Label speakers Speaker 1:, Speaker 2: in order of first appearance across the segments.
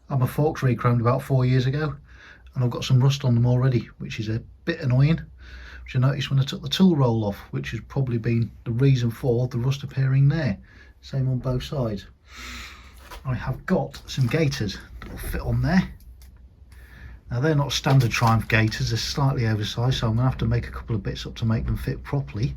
Speaker 1: Had my forks re-chromed about 4 years ago, and I've got some rust on them already, which is a bit annoying, which I noticed when I took the tool roll off, which has probably been the reason for the rust appearing there. Same on both sides. I have got some gaiters that will fit on there. Now they're not standard Triumph gaiters, they're slightly oversized, so I'm going to have to make a couple of bits up to make them fit properly.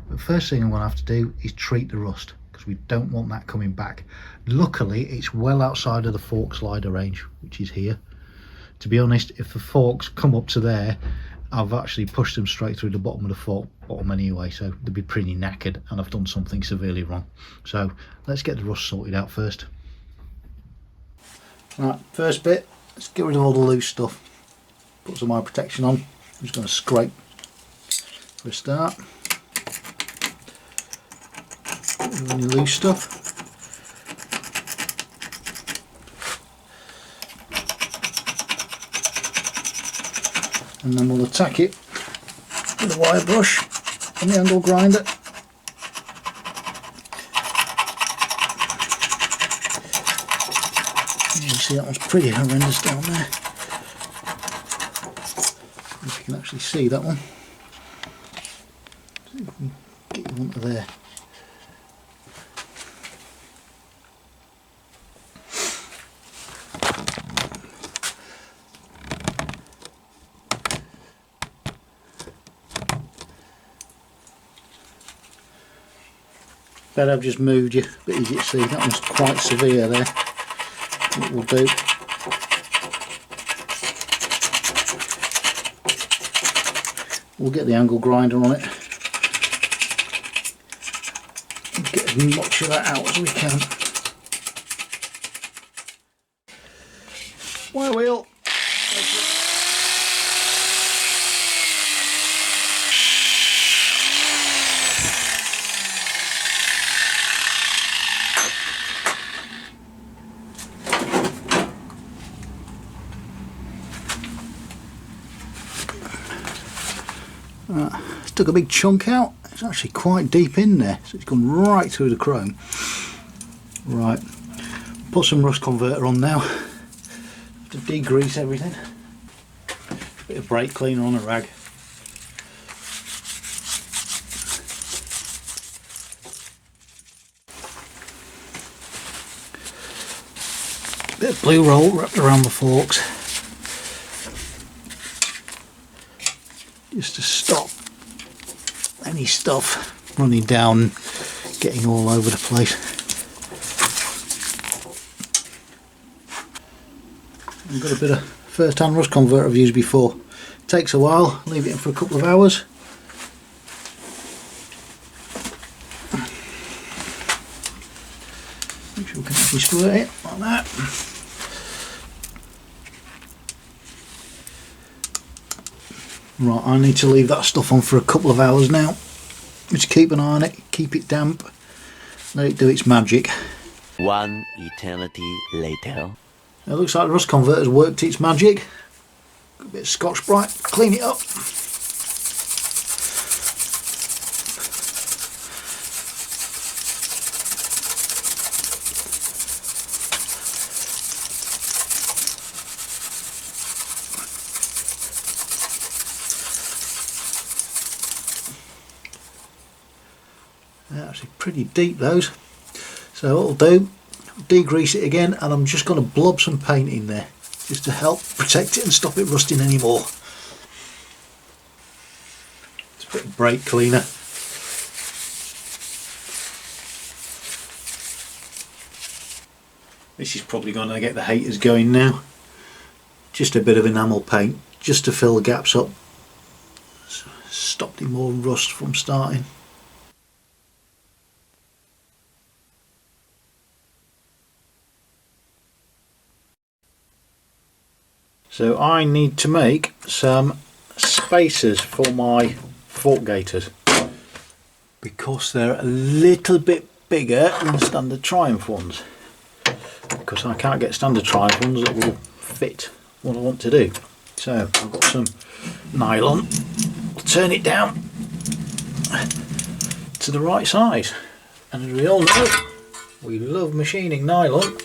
Speaker 1: But first thing I'm going to have to do is treat the rust, because we don't want that coming back. Luckily it's well outside of the fork slider range, which is here. To be honest, if the forks come up to there, I've actually pushed them straight through the bottom of the fork bottom anyway, so they'd be pretty knackered and I've done something severely wrong. So let's get the rust sorted out first. Right, first bit, let's get rid of all the loose stuff. Put some eye protection on. I'm just going to scrape for a start. Get rid of any loose stuff. And then we'll attack it with a wire brush and the angle grinder. You can see that one's pretty horrendous down there. If you can actually see that one. See if we can get you onto there. That I've just moved you, but as you can see that one's quite severe there. What we'll do, we'll get the angle grinder on it and get as much of that out as we can. Wire wheel. Took a big chunk out. It's actually quite deep in there, so it's gone right through the chrome. Right, put some rust converter on now. Have to degrease everything. Bit of brake cleaner on a rag. Bit of blue roll wrapped around the forks, just to stop any stuff running down, getting all over the place. I've got a bit of first-hand rust converter I've used before. It takes a while, leave it in for a couple of hours. Make sure we can actually squirt it like that. Right, I need to leave that stuff on for a couple of hours now. Just keep an eye on it, keep it damp, let it do its magic.
Speaker 2: One eternity later.
Speaker 1: It looks like the rust converter's worked its magic. A bit of Scotch Brite, clean it up. They're actually pretty deep, those. So what I'll do, degrease it again, and I'm just going to blob some paint in there just to help protect it and stop it rusting anymore. It's a bit of brake cleaner. This is probably going to get the haters going now. Just a bit of enamel paint just to fill the gaps up, stop any more rust from starting. So I need to make some spacers for my fork gaiters because they're a little bit bigger than standard Triumph ones, because I can't get standard Triumph ones that will fit what I want to do. So I've got some nylon, I'll turn it down to the right size, and as we all know, we love machining nylon.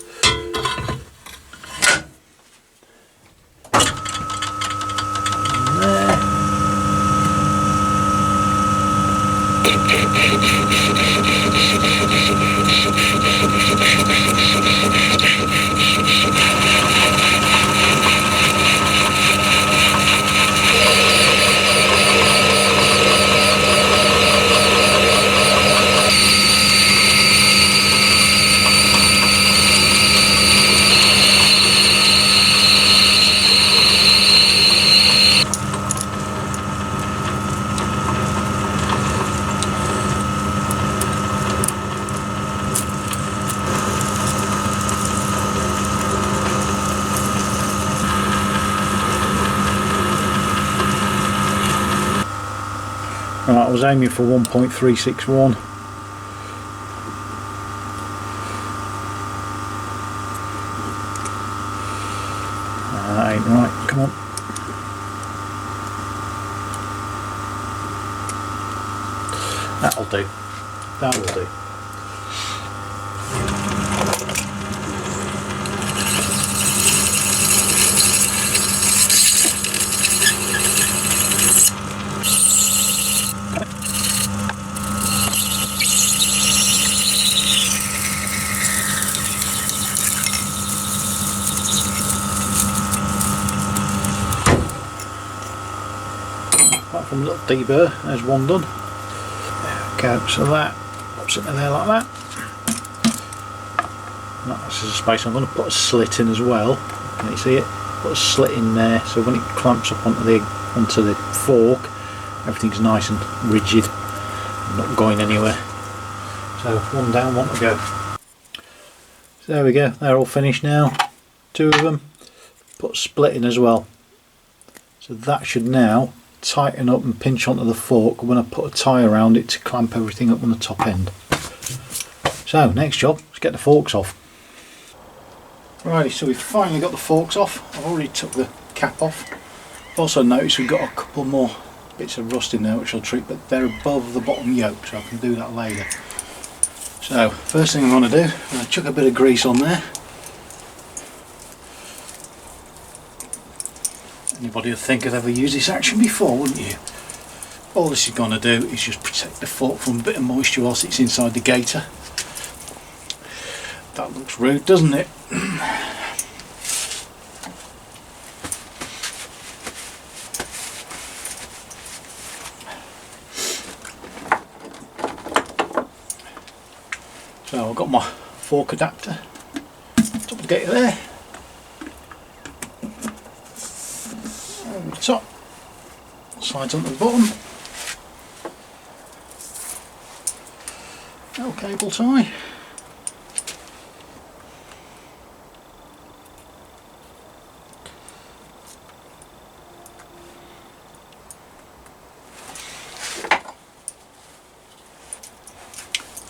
Speaker 1: Right, I was aiming for 1.361. That ain't right, come on. That'll do. That will do. Apart from a little deburr, there's one done. There we go, so that pops it in there like that. That's a space I'm going to put a slit in as well. Can you see it? Put a slit in there so when it clamps up onto the fork, everything's nice and rigid, not going anywhere. So one down, one to go. So there we go, they're all finished now. Two of them. Put a split in as well. So that should now tighten up and pinch onto the fork when I put a tie around it to clamp everything up on the top end. So next job, let's get the forks off. Righty, so we've finally got the forks off. I've already took the cap off. I've also noticed we've got a couple more bits of rust in there which I'll treat, but they're above the bottom yoke, so I can do that later. So first thing I'm going to do, I'm going to chuck a bit of grease on there. Anybody would think I'd ever used this action before, wouldn't you? All this is going to do is just protect the fork from a bit of moisture whilst it's inside the gaiter. That looks rude, doesn't it? So I've got my fork adapter, top of the gaiter there. Over the top, slides onto the bottom. No cable tie.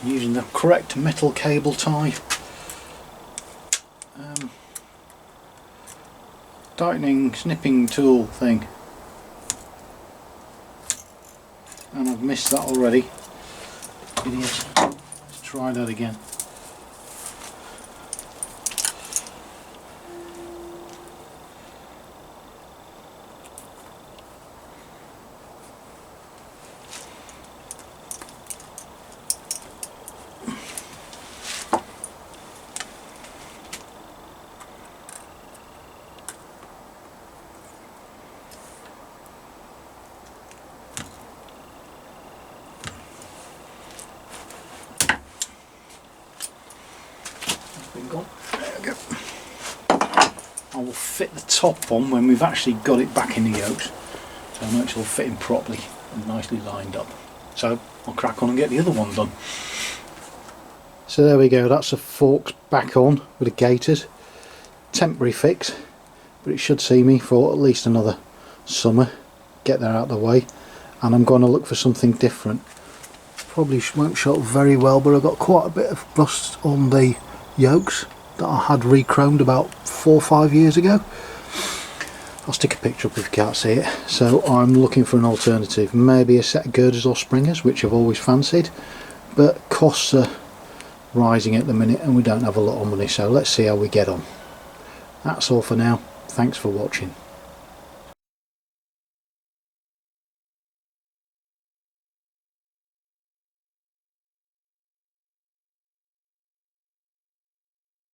Speaker 1: Using the correct metal cable tie. Tightening, snipping tool thing. And I've missed that already. Idiot. Let's try that again. There we go. I will fit the top on when we've actually got it back in the yokes, so I know it's all fitting properly and nicely lined up. So I'll crack on and get the other one done. So there we go, that's the forks back on with the gaiters. Temporary fix, but it should see me for at least another summer. Get that out of the way, and I'm going to look for something different. Probably won't show up very well, but I've got quite a bit of rust on the yokes that I had re-chromed about 4 or 5 years ago. I'll stick a picture up if you can't see it. So I'm looking for an alternative, maybe a set of girders or springers, which I've always fancied, but costs are rising at the minute and we don't have a lot of money, so let's see how we get on. That's all for now. Thanks for watching.